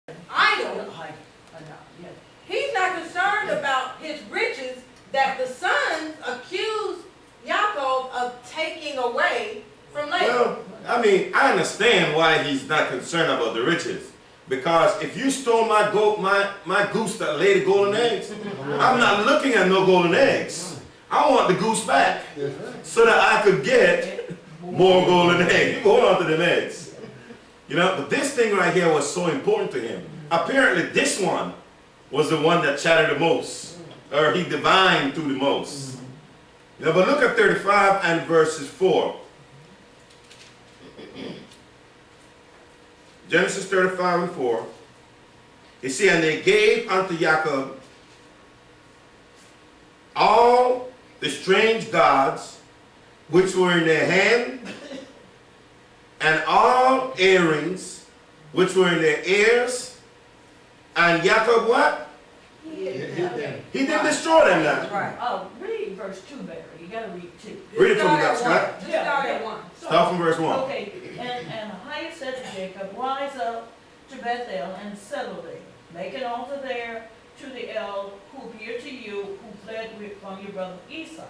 idol. He's not concerned about his riches that the sons accuse Yaakov of taking away from Laban. Well, I mean, I understand why he's not concerned about the riches. Because if you stole my goat, my goose that laid the golden eggs, I'm not looking at no golden eggs. I want the goose back so that I could get more golden eggs. You hold on to them eggs. You know, but this thing right here was so important to him. Apparently this one was the one that chattered the most, or he divined to the most. You know, but look at 35 and verses 4. Genesis 35 and 4. You see, and they gave unto Jacob all the strange gods which were in their hand, and all earrings which were in their ears, and Jacob what? He didn't destroy them now. Right. Oh, read verse 2 better. You got to read 2. Read it from that, Scott. Just start at 1. Start from verse 1. Okay, and Ahijah said to Jacob, rise up to Bethel and settle there. Make an altar there to the El who appeared to you, who fled from your brother Esau.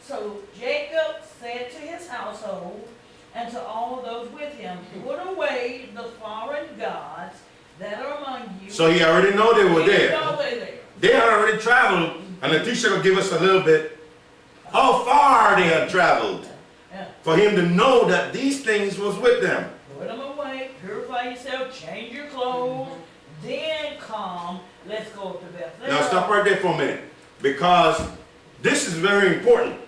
So Jacob said to his household and to all those with him, put away the foreign gods that are among you. So he already know they were there. There. They had already traveled, and the teacher will give us a little bit how far they had traveled for him to know that these things was with them. Put them away, purify yourself, change your clothes, then come, let's go to Bethel. Now stop right there for a minute, because this is very important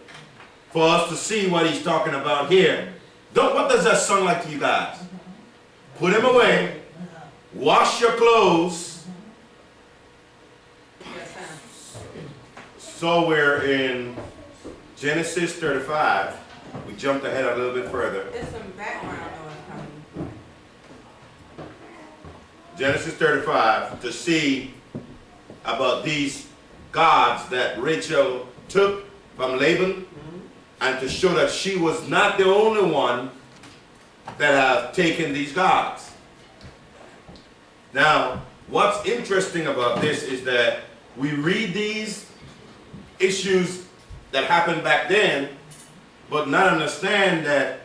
for us to see what he's talking about here. What does that sound like to you guys? Put them away, wash your clothes. So we're in Genesis 35. We jumped ahead a little bit further. There's some background noise coming. Genesis 35, to see about these gods that Rachel took from Laban, and to show that she was not the only one that have taken these gods. Now, what's interesting about this is that we read these issues that happened back then, but not understand that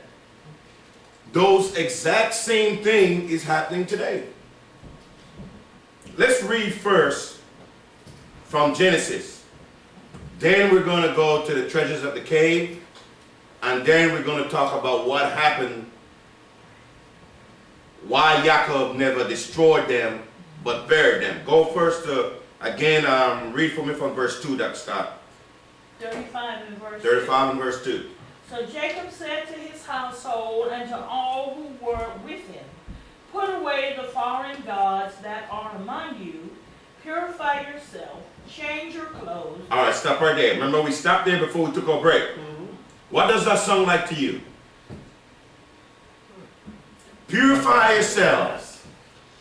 those exact same thing is happening today. Let's read first from Genesis. Then we're going to go to the treasures of the cave, and then we're going to talk about what happened, why Jacob never destroyed them, but buried them. Go first to, again, read for me from verse 2, Dr. Scott. 35 and verse 35 and verse 2. So Jacob said to his household and to all who were with him, put away the foreign gods that are among you, purify yourself, change your clothes. All right, stop right there. Remember, we stopped there before we took our break. What does that sound like to you? Purify yourselves,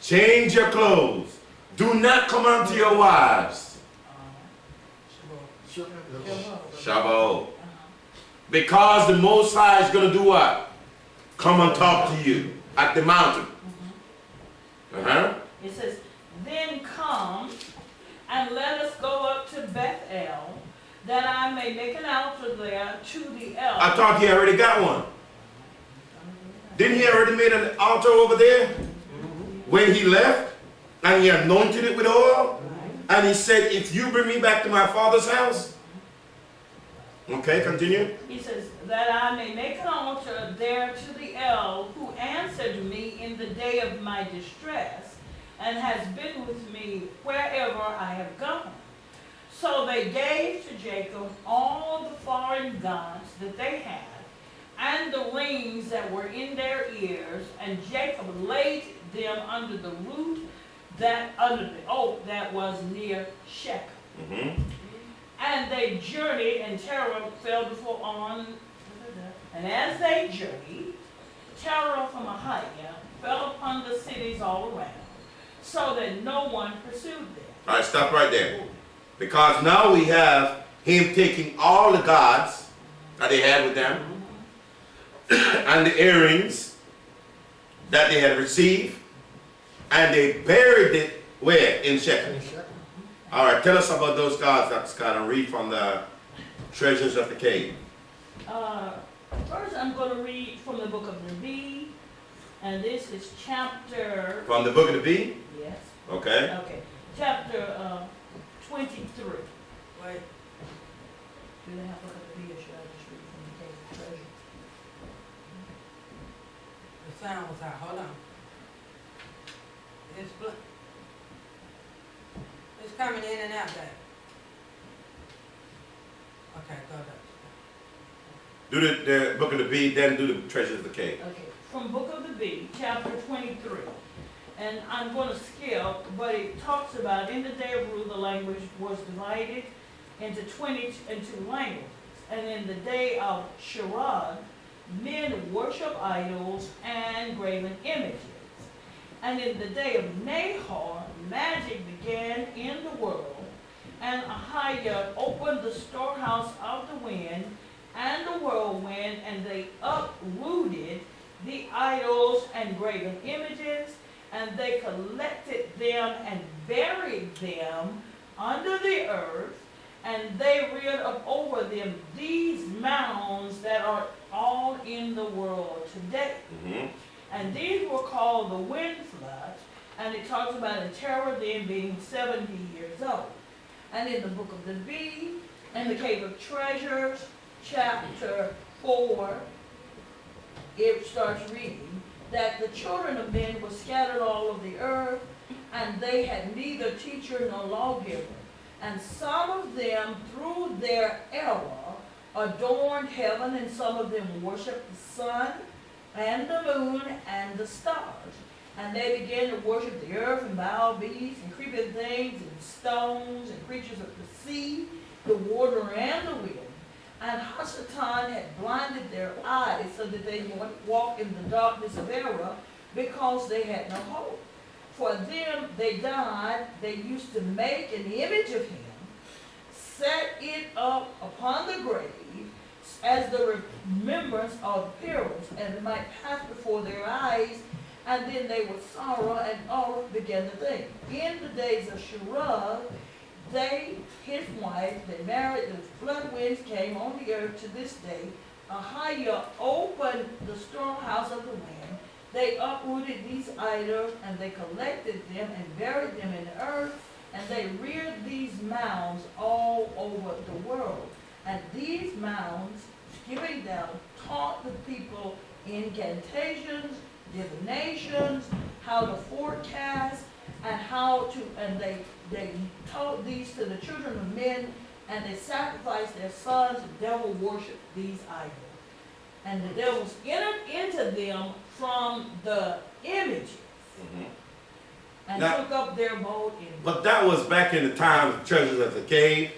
change your clothes, do not come unto your wives. Shabbat. Because the Most High is going to do what? Come and talk to you at the mountain. It says, then come and let us go up to Bethel, that I may make an altar there to the El. I thought he already got one. Didn't he already made an altar over there when he left? And he anointed it with oil? And he said, if you bring me back to my father's house. Okay, continue. He says, that I may make an altar there to the El, who answered me in the day of my distress, and has been with me wherever I have gone. So they gave to Jacob all the foreign gods that they had, and the rings that were in their ears, and Jacob laid them under the root under the oak that was near Shechem. And they journeyed, and terror fell before on. And as they journeyed, terror from Ahijah fell upon the cities all around, so that no one pursued them. All right, stop right there. Because now we have him taking all the gods that they had with them, and the earrings that they had received, And they buried it where? In Shechem. All right, tell us about those gods, Dr. Scott, and read from the Treasures of the Cave. First, I'm going to read from the book of the Bee, and this is chapter... From the book of the Bee? Yes. Okay. Okay. Chapter 23. Wait. Do they have to look at the Bee, or should I just read from the Cave of Treasure? The sound was out. Hold on. It's coming in and out there. Okay, go ahead. Do the book of the Bee, then do the Treasures of the Cave. Okay. From book of the Bee, chapter 23. And I'm going to skip, but it talks about in the day of rule, the language was divided into 22 languages. And in the day of Shabbat, men worship idols and graven images. And in the day of Nahor, magic began in the world, and Ahiah opened the storehouse of the wind and the whirlwind, and they uprooted the idols and graven images, and they collected them and buried them under the earth, and they reared up over them these mounds that are all in the world today. Mm-hmm. And these were called the wind floods, and it talks about in terror then being 70 years old. And in the book of the Bee, and the Cave of Treasures, chapter 4, it starts reading that the children of men were scattered all over the earth, and they had neither teacher nor lawgiver. And some of them, through their error, adorned heaven, and some of them worshiped the sun and the moon and the stars. And they began to worship the earth and wild beasts and creeping things and stones and creatures of the sea, the water and the wind. And Hasatan had blinded their eyes so that they might walk in the darkness of error, because they had no hope. For them they died. They used to make an image of him, set it up upon the grave, as the remembrance of perils, and it might pass before their eyes, and then they would sorrow, and all began to think. In the days of Shirah, his wife, they married, the flood winds came on the earth to this day. Ahiah opened the storehouse of the wind. They uprooted these idols, and they collected them and buried them in the earth, and they reared these mounds all over the world. And these mounds, skipping down, taught the people incantations, divinations, how to forecast, and they taught these to the children of men, and they sacrificed their sons. The devil worshiped these idols. And the devils entered into them from the images, and now, took up their abode in them. But that was back in the time of Treasures of the Cave,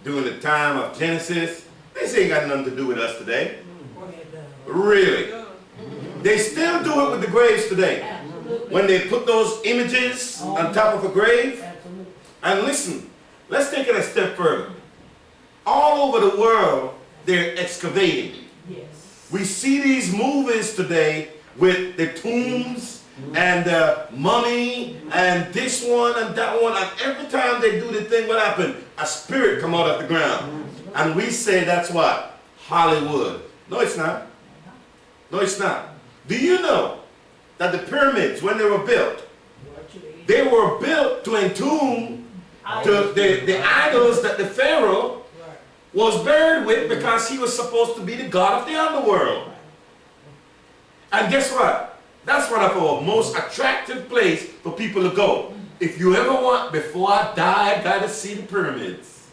during the time of Genesis. This ain't got nothing to do with us today. Really. They still do it with the graves today. Absolutely. When they put those images on top of a grave. Absolutely. And listen, let's take it a step further. All over the world, they're excavating. Yes. We see these movies today with the tombs and the mummy and this one and that one, and every time they do the thing, what happened? A spirit come out of the ground. And we say that's what? Hollywood. No, it's not. No, it's not. Do you know that the pyramids, when they were built, they were built to entomb the idols that the Pharaoh was buried with, because he was supposed to be the god of the underworld. And guess what? That's one of our most attractive place for people to go. If you ever want, before I die, I gotta see the pyramids.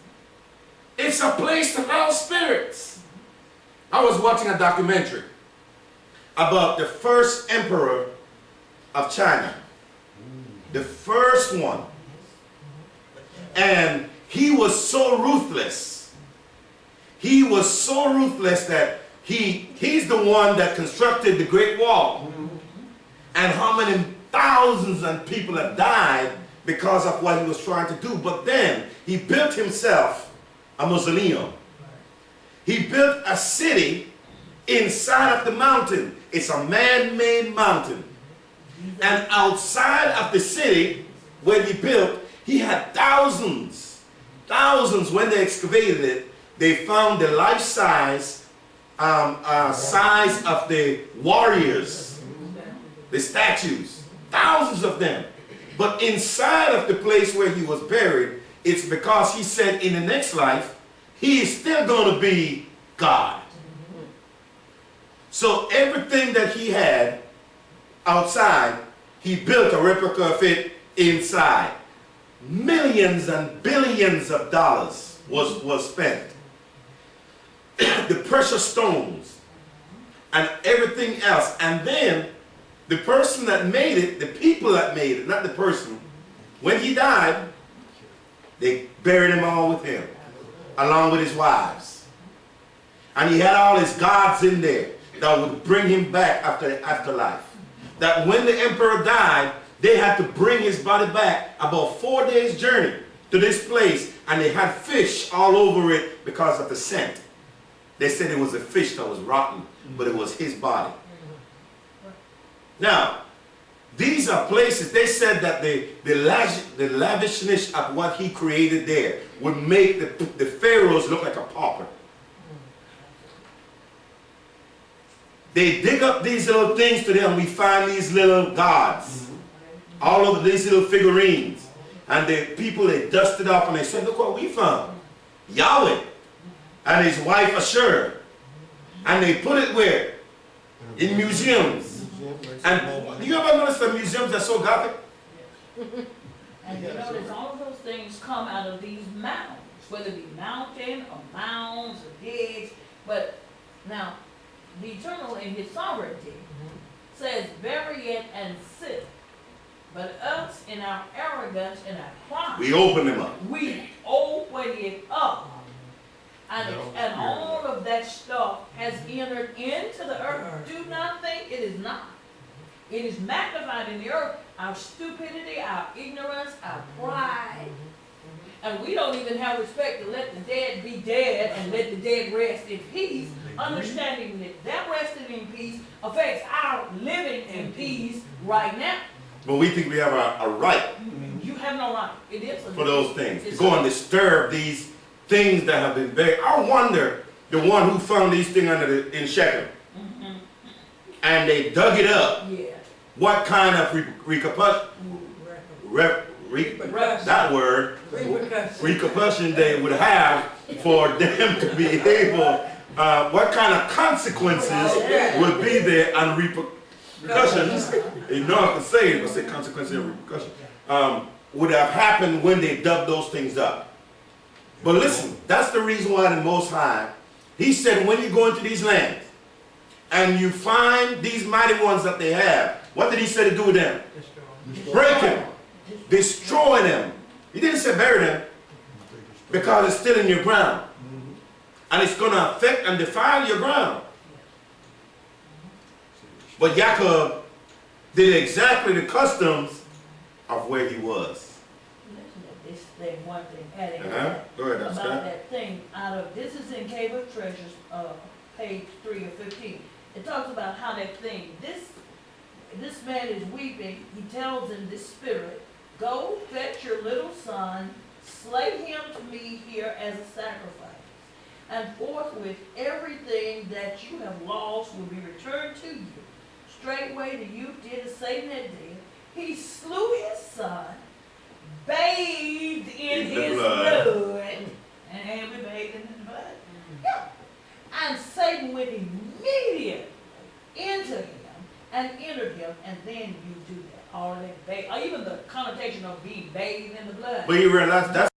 It's a place to house spirits. I was watching a documentary about the first emperor of China. The first one. And he was so ruthless. He was so ruthless that he's the one that constructed the Great Wall. And how many thousands of people have died because of what he was trying to do. But then he built himself a mausoleum. He built a city inside of the mountain. It's a man-made mountain. And outside of the city where he built, he had thousands. When they excavated it, they found the life-size size of the warriors, the statues, thousands of them. But inside of the place where he was buried, it's because he said in the next life, he is still going to be God. So everything that he had outside, he built a replica of it inside. Millions and billions of dollars was spent. The precious stones and everything else. And then the person that made it, the people that made it, not the person, when he died, they buried him all with him, along with his wives. And he had all his gods in there that would bring him back after the afterlife. That when the emperor died, they had to bring his body back about 4 days' journey to this place, and they had fish all over it because of the scent. They said it was a fish that was rotten, but it was his body. Now, these are places, they said that the lavishness of what he created there would make the pharaohs look like a pauper. They dig up these little things to them, we find these little gods, all over these little figurines. And the people, they dusted up and they said, look what we found. Yahweh and his wife Ashur. And they put it where? In museums. And do you ever notice the museums are so gothic? And you notice all of those things come out of these mounds, whether it be mountain or mounds or digs. But now, the Eternal in his sovereignty says, bury it and sit. But us in our arrogance and our pride, We open them up. we open it up. And all of that stuff has entered into the earth. Do not think it is not. It is magnified in the earth. Our stupidity, our ignorance, our pride. And we don't even have respect to let the dead be dead and let the dead rest in peace, understanding that that resting in peace affects our living in peace right now. But we think we have a right You have no right. It is for those things. To go and disturb these things that have been buried. I wonder, the one who found these things in Shechem, and they dug it up, Yeah. what kind of repercussion they would have for them to be able, what kind of consequences would be there and repercussions, you know I can say it, but say consequences and repercussions, would have happened when they dug those things up. But listen, that's the reason why the Most High, he said when you go into these lands and you find these mighty ones that they have, what did he say to do with them? Break them. Destroy them. He didn't say bury them, because it's still in your ground. And it's going to affect and defile your ground. But Yaakov did exactly the customs of where he was. This thing, one thing, adding Go ahead, about Scott. that thing out of, this is in Cave of Treasures, page 3 of 15. It talks about how that thing, this man is weeping. He tells in this spirit, go fetch your little son, slay him to me here as a sacrifice. And forthwith everything that you have lost will be returned to you. Straightway the youth did as Satan had did. He slew his son, bathed in his blood, and we bathed in his blood. Yeah. And Satan went immediately into him and entered him, and then you do that. All that, even the connotation of being bathed in the blood. But you realize that's